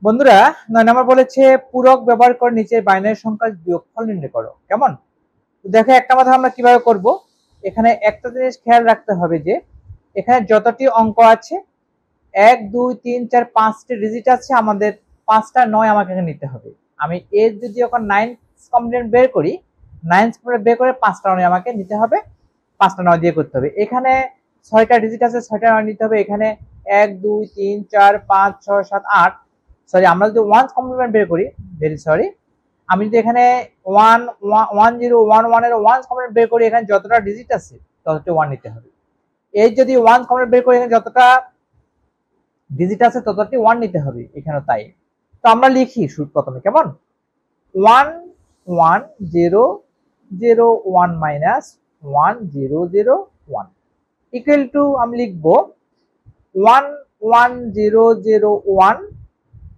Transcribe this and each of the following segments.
বন্ধুরা 9 নম্বর বলেছে পূরক ব্যবহার করে নিচের বাইনারি সংখ্যার বিয়োগফল নির্ণয় করো। কেমন? দেখো একটা কথা আমরা কিভাবে করব। এখানে একটা জিনিস খেয়াল রাখতে হবে যে এখানে যতটি অঙ্ক আছে 1 2 3 4 5টি ডিজিট আছে, আমাদের 5টা 9 আমাকে এখানে নিতে হবে। আমি এর যদি এখন 9 কমপ্লিমেন্ট বের করি, 9 কমপ্লিমেন্ট বের করে 5টা 9 আমাকে নিতে হবে, 5টা 9 দিয়ে করতে হবে। এখানে 6টা ডিজিট আছে, 6টা 9 নিতে হবে। এখানে 1 2 3 4 5 6 7 8, সরি আমরা যদি 1 কমপ্লিমেন্ট বের করি, ভেরি সরি, আমি যদি এখানে 1 1 0 1 1 এর 1 কমপ্লিমেন্ট বের করি, এখানে যতটা ডিজিট আছে ততটা 1 নিতে হবে। এই যদি 1 কমপ্লিমেন্ট বের করি, এখানে যতটা ডিজিট আছে ততটি 1 নিতে হবে, এখানে তাই। তো আমরা লিখি শুরু প্রথমে কেমন, 1 1 0 0 1 মাইনাস 1 0 0 1 ইকুয়াল টু আমি লিখব 1 1 0 0 1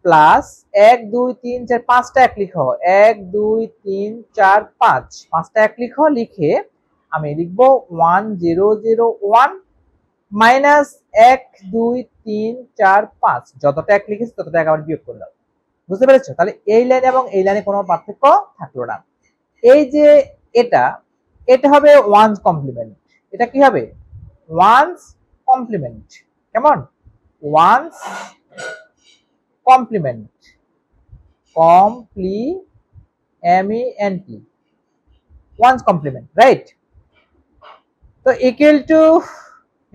প্লাস 1 2 3 4 5টা এক লিখো, 1 2 3 4 5, 5টা এক লিখো, লিখে আমি লিখব 1 0 0 1 মাইনাস 1 2 3 4 5, যতটা এক লিখেছি ততটা এক আবার বিয়োগ করলাম। বুঝতে পেরেছো? তাহলে এই লাইন এবং এই লাইনে কোনো পার্থক্য থাকলো না। এই যে এটা এটা হবে ওয়ানস কমপ্লিমেন্ট। এটা কি হবে? Once compliment. কেমন? Once compliment, compliment, once compliment, right? তো ইকুয়াল টু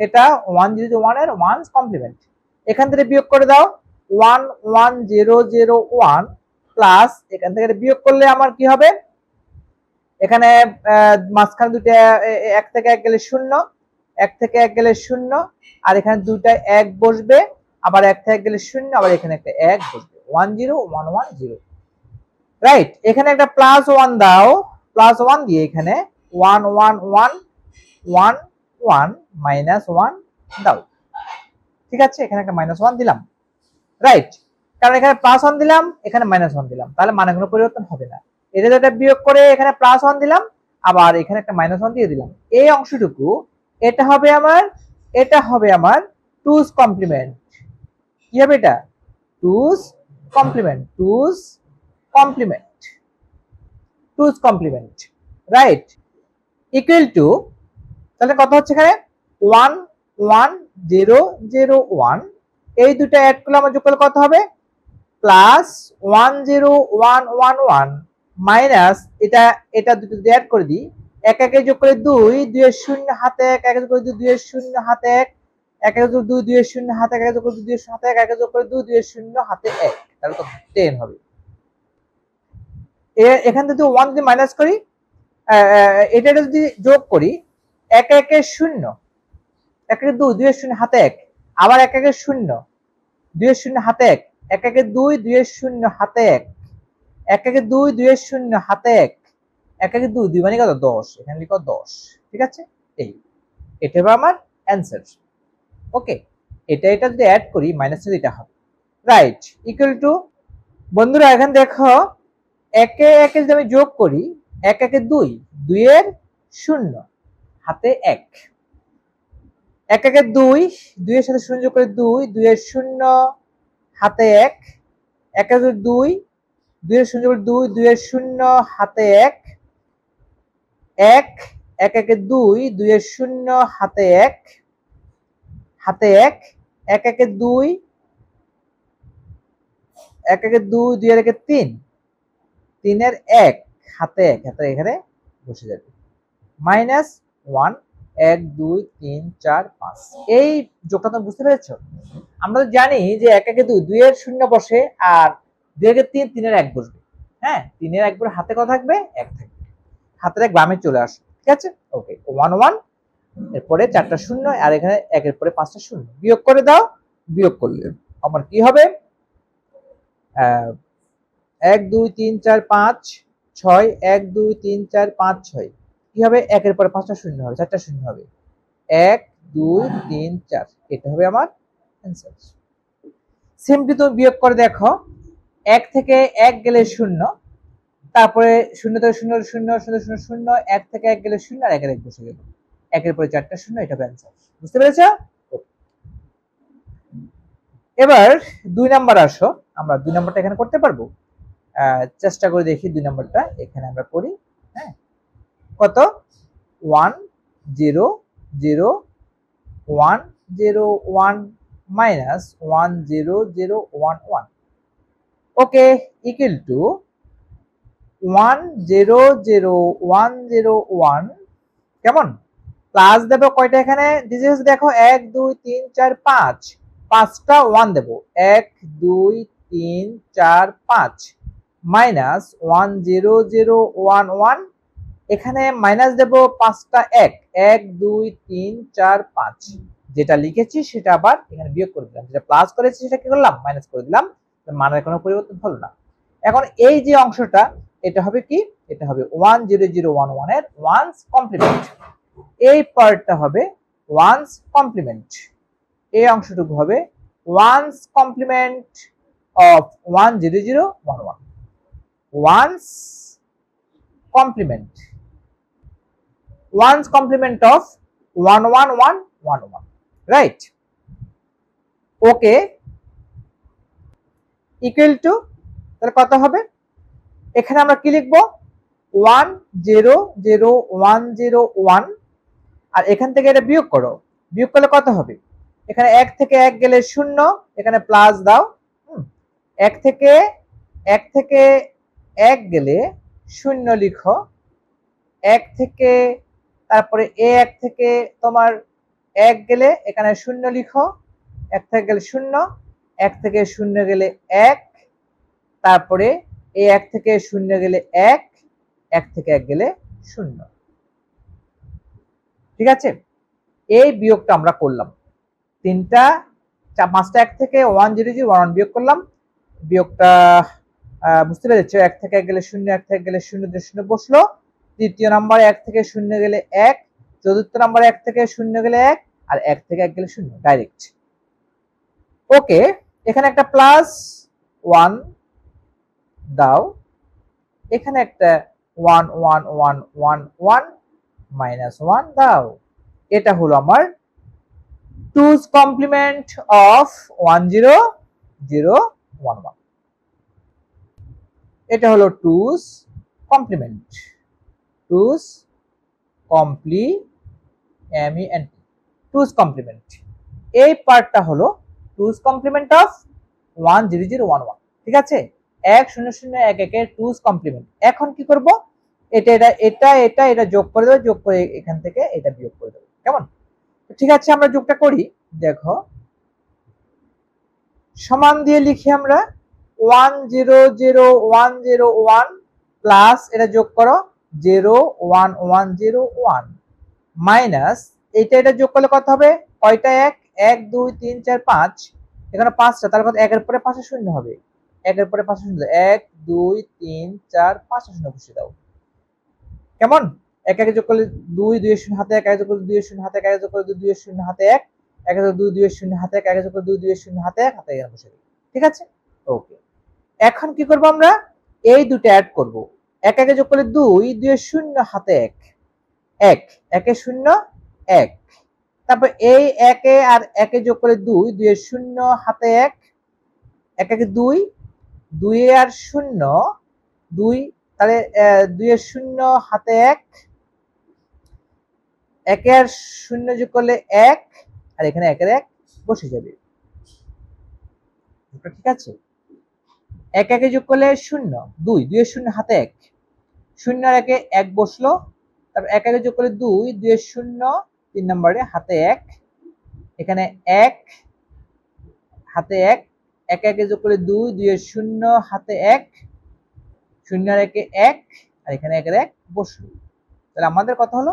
এটা 1 0 1 এর ওয়ানস কমপ্লিমেন্ট। এখান থেকে বিয়োগ করে দাও 1 1 0 0 1 প্লাস এখান থেকে বিয়োগ করলে আমার কি হবে, এখানে মাঝখানে দুটো 1 থেকে 1 গেলে 0, 1 থেকে 1 গেলে 0, আর এখানে দুটো 1 বসবে, আবার 1 থেকে 1 গেলে 0, আবার এখানে একটা 1 বসবে, 1 0 1 1 0, রাইট? এখানে একটা প্লাস 1 দাও, প্লাস 1 দিয়ে এখানে 1 1 1 1 1 মাইনাস 1 দাও। ঠিক আছে, এখানে একটা মাইনাস 1 দিলাম, রাইট? কারণ এখানে প্লাস 1 দিলাম, এখানে মাইনাস 1 দিলাম, তাহলে মানে কোনো পরিবর্তন হবে না। এটা যেটা বিয়োগ করে এখানে প্লাস 1 দিলাম, আবার এখানে একটা মাইনাস 1 দিয়ে দিলাম। এই অংশটুকু এটা হবে আমার টুস কমপ্লিমেন্ট। কি হবে এটা? টুস কমপ্লিমেন্ট, রাইট? ইকুয়াল টু, তাহলে কত হচ্ছে এখানে 1 1 0 0 1, এই দুটো অ্যাড করলে আমার যোগ করলে কত হবে? প্লাস 1 0 1 1 1 মাইনাস এটা দুটো যদি অ্যাড করে দিই, 1 1 যোগ করে 2 2 এর 0 হাতে 1, 1 যোগ করে 2 2 এর 0 হাতে 1, 1 1 যোগ 2 2 এর 0 হাতে 1, 1 যোগ করে 2 2 এর হাতে 1, 1 যোগ করে 2 2 এর 0 হাতে 1, তাহলে তো 10 হবে। এখান থেকে 1 যদি মাইনাস করি, এটা যদি যোগ করি, 1 1 এর 0, 1 এর 2 2 এর 0 হাতে 1, আবার 1 1 এর 0 2 এর 0 হাতে 1, 1 1 এর 2 2 এর 0 হাতে 1, 1 1 এর 2 2 এর 0 হাতে 1, 1 1 এর 2 2 মানে কত? 10, এখানে লিখো 10। ঠিক আছে, এটা হবে আমার অ্যান্সার। ওকে, এটা যদি অ্যাড করি মাইনাস এটা হবে, রাইট? ইকুয়াল টু, বন্ধুরা এখানে দেখো 1 এ 1 যদি আমি যোগ করি, 1 1 এর 2 2 এর 0 হাতে 1, 1 1 এর 2 2 এর সাথে 0 যোগ করে 2 2 এর 0 হাতে 1, 1 এর 2 2 এর 0 যোগ করে 2 2 এর 0 হাতে 1, 1 1 1 এর 2 2 এর 0 হাতে 1, হাতে 1 1 1 এর 2 1 1 এর 2 2 এর 1 এর 3 3 এর 1 হাতে 1, হাতে এখানে বসে যাবে, মাইনাস 1 1 2 3 4 5। এই যোগটা তুমি বুঝতে পেরেছো? আমরা জানি যে 1 1 এর 2 2 এর 0 বসে, আর 2 এর 3 3 এর 1 বসবে। হ্যাঁ, 3 এর 1 বসে হাতে কত থাকবে? 1 থাকবে, হাতের 1 বামে চলে আসে। ঠিক আছে, ওকে, 1 1 এরপরে 4টা 0, আর এখানে 1 এর পরে 5টা 0, বিয়োগ করে দাও। বিয়োগ করলে আমার কি হবে? 1 2 3 4 5 6, 1 2 3 4 5 6, কি হবে? 1 এর পরে 5টা 0 হবে, 4টা 0 হবে, 1 2 3 4, এটা হবে আমার অ্যান্সার। সিম্পলি তুমি বিয়োগ করে দেখো, 1 থেকে 1 গেলে 0, তারপরে 0 থেকে 0 0 0 0 0, 1 থেকে 1 গেলে 0, আর 1 এর 1 বসে গেল, 1 এর পরে 4টা 0, এটা হবে অ্যান্সার। বুঝতে পেরেছো? এবার 2 নাম্বার আসো, আমরা 2 নম্বরটা এখানে করতে পারবো? চেষ্টা করে দেখি 2 নম্বরটা এখানে আমরা করি। হ্যাঁ, কত 1 0 0 1 0 1 মাইনাস 1 0 0 1 1, ওকে, ইকুয়াল টু 1 0 0 1 0 1, কেমন? প্লাস দেব কয়টা এখানে ডিজিটস দেখো 1 2 3 4 5, পাঁচটা 1 দেব 1 2 3 4 5, মাইনাস 1 0 0 1 1, এখানে মাইনাস দেব পাঁচটা 1 1 2 3 4 5, যেটা লিখেছি সেটা আবার এখানে বিয়োগ করে দিলাম, যেটা প্লাস করেছি সেটা কি করলাম মাইনাস করে দিলাম, মানের কোনো পরিবর্তন হলো না। এখন এই যে অংশটা এটা হবে কি, এটা হবে 1 0 0 1 1 এর ওয়ান্স কমপ্লিমেন্ট, এই পার্টটা হবে ওয়ান্স কমপ্লিমেন্ট, এই অংশটুকু হবে one's complement of 1 0 0 1 1, one's complement, one's complement of 1 1 1 1 1, right? Okay, equal to, তাহলে কত হবে? এখানে আমরা কি লিখবো 1 0 0 1 0 1, আর এখান থেকে এটা বিয়োগ করো, বিয়োগ করলে কত হবে? এখানে 1 থেকে 1 গেলে 0, এখানে প্লাস দাও, 1 থেকে 1 গেলে 0 লিখো, 1 থেকে তারপরে এ 1 থেকে তোমার 1 গেলে এখানে 0 লিখো, 1 থেকে গেলে 0, 1 থেকে 0 গেলে 1, তারপরে এ 1 থেকে 0 গেলে 1, 1 থেকে 1 গেলে 0, ঠিক আছে? এই বিয়োগটা আমরা করলাম, তিনটা পাঁচটা 1 থেকে 1 0 0 1 1 বিয়োগ করলাম, বিয়োগটা বুঝতে পেরেছো? 1 থেকে 1 গেলে 0, 1 থেকে গেলে 0 তে 0 বসলো, তৃতীয় নাম্বার 1 থেকে 0 গেলে 1, চতুর্থ নাম্বার 1 থেকে 0 গেলে 1, আর 1 থেকে 1 গেলে 0, ডাইরেক্ট। ওকে, এখানে একটা প্লাস 1 দাও, এখানে একটা 1 1 1 1 1 মাইনাস 1 দাও, এটা হলো আমার 2's complement of 1 0 0 1 1, এটা হলো 2's complement, 2's complement, 2's complement, এই পার্টটা হলো 2's complement of 1 0 0 1 1, ঠিক আছে? 1 0 0 1 1 এর 2's complement। এখন কি করব, এটা এটা এটা এটা এটা যোগ করে দেব, যোগ করে এখান থেকে এটা বিয়োগ করে দেব, কেমন? ঠিক আছে, আমরা যোগটা করি, দেখো সমান দিয়ে লিখি আমরা 1 0 0 1 0 1 প্লাস এটা যোগ করো 0 1 1 0 1 মাইনাস এটা যোগ করলে কত হবে? কয়টা 1 1 2 3 4 5, এখানে 5টা, তার কত 1 এর পরে 5 শূন্য হবে, 1 এর পরে 5 শূন্য, 1 2 3 4 5 শূন্য বসিয়ে দাও, কেমন? 1 1 যোগ করলে 2 2 এর শূন্য হাতে 1 1 যোগ করলে 2 এর শূন্য হাতে 1 1 যোগ করলে 2 এর শূন্য হাতে 1 1 যোগ 2 2 এর শূন্য হাতে 1 1 যোগ করলে 2 2 এর শূন্য হাতে 1 হাতে এখানে বসিয়ে দিই, ঠিক আছে? ওকে, এখন কি করব আমরা? এই দুটো অ্যাড করব, 1 1 যোগ করলে 2 2 এর শূন্য হাতে 1 1 1 এর শূন্য 1, তারপর এই 1 এ আর 1 এ যোগ করে 2 2 এর শূন্য হাতে 1 1 1 2 2 এ আর শূন্য 2, তাহলে 2 এর শূন্য হাতে 1 1 এর শূন্য যোগ করলে 1, আর এখানে 1 এর 1 বসে যাবে, ঠিক আছে? 1 1 যোগ করলে 0 2 2 এর শূন্য হাতে 1 0 আর 1 1 বসলো, তারপর 1 1 যোগ করলে 2 2 এর শূন্য 3 নম্বরে হাতে 1, এখানে 1 হাতে 1 1 1 যোগ করলে 2 2 এর শূন্য হাতে 1 0 আর 1 1, আর এখানে 1 এর 1 বসলো, তাহলে আমাদের কত হলো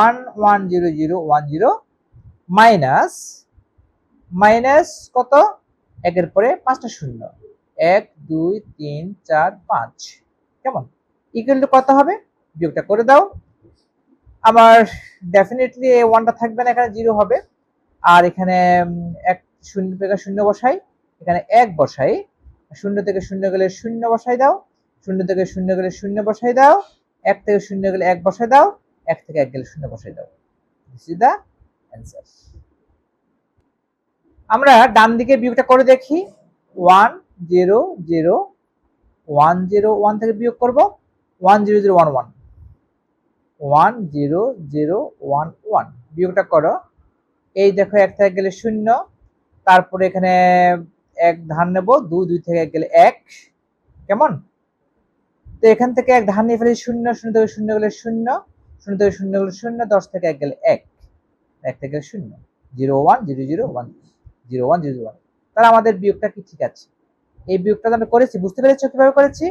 1 1 0 0 1 0 মাইনাস মাইনাস কত 1 এর পরে 5টা শূন্য 1 2 3 4 5, কেমন? ইকুয়াল টু কত হবে? বিয়োগটা করে দাও, আমার ডেফিনেটলি এই 1টা থাকবে না, এখানে 0 হবে, আর এখানে 1 শূন্য থেকে 0 বসাই, এখানে 1 বসাই, 0 থেকে 0 গেলে 0 বসাই দাও, 0 থেকে 0 গেলে 0 বসাই দাও, 1 থেকে 0 গেলে 1 বসাই দাও, 1 থেকে 1 গেলে 0 বসাই দাও, দিস ইজ দ্য অ্যান্সার। আমরা ডান দিকে বিয়োগটা করে দেখি। 1 0 0 1 0 1 থেকে বিয়োগ করব 1 0 0 1 1 1 0 0 1 1 বিয়োগটা করো। এই দেখো 1 থেকে গেলে 0, তারপরে এখানে 1 ধার নেব, 2 2 থেকে 1 গেলে 1। কেমন? তো এখান থেকে 1 ধার নিয়ে ফেলি 0, 0 থেকে 0 গেলে 0, 0 থেকে 0 গেলে 0, 10 থেকে 1 গেলে 1, 1 থেকে 0, 0 1 0 0 1 0 1 0 1। তাহলে আমাদের বিয়োগটা কি ঠিক আছে? এই বিয়োগটা আমরা করেছি, বুঝতে পেরেছো কিভাবে করেছি?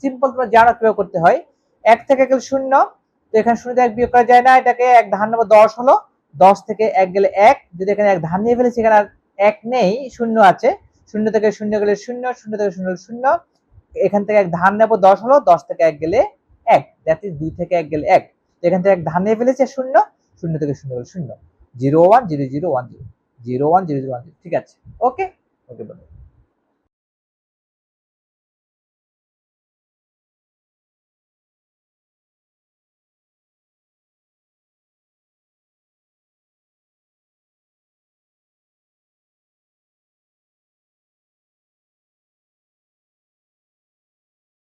সিম্পল, তোমরা জানো কিভাবে করতে হয়। 1 থেকে গেলে 0, তো এখানে 0 থেকে 1 বিয়োগ করা যায় না, এটাকে 1 ধার নেব, 10 হলো, 10 থেকে 1 গেলে 1, যদি এখানে 1 ধার নিয়ে ফেলেছি, এখানে আর 1 নেই, 0 আছে, 0 থেকে 0 গেলে 0, 0 থেকে 0 গেলে 0, এখান থেকে 1 ধার নেব, 10 হলো, 10 থেকে 1 গেলে 1, দ্যাট ইজ 2 থেকে 1 গেলে 1, তো এখান থেকে 1 ধার নিয়ে ফেলেছি 0, 0 থেকে 0 গেলে 0, 0 1 0 0 1 0 0 1 0 0 1 0। ঠিক আছে, ওকে ওকে বলো।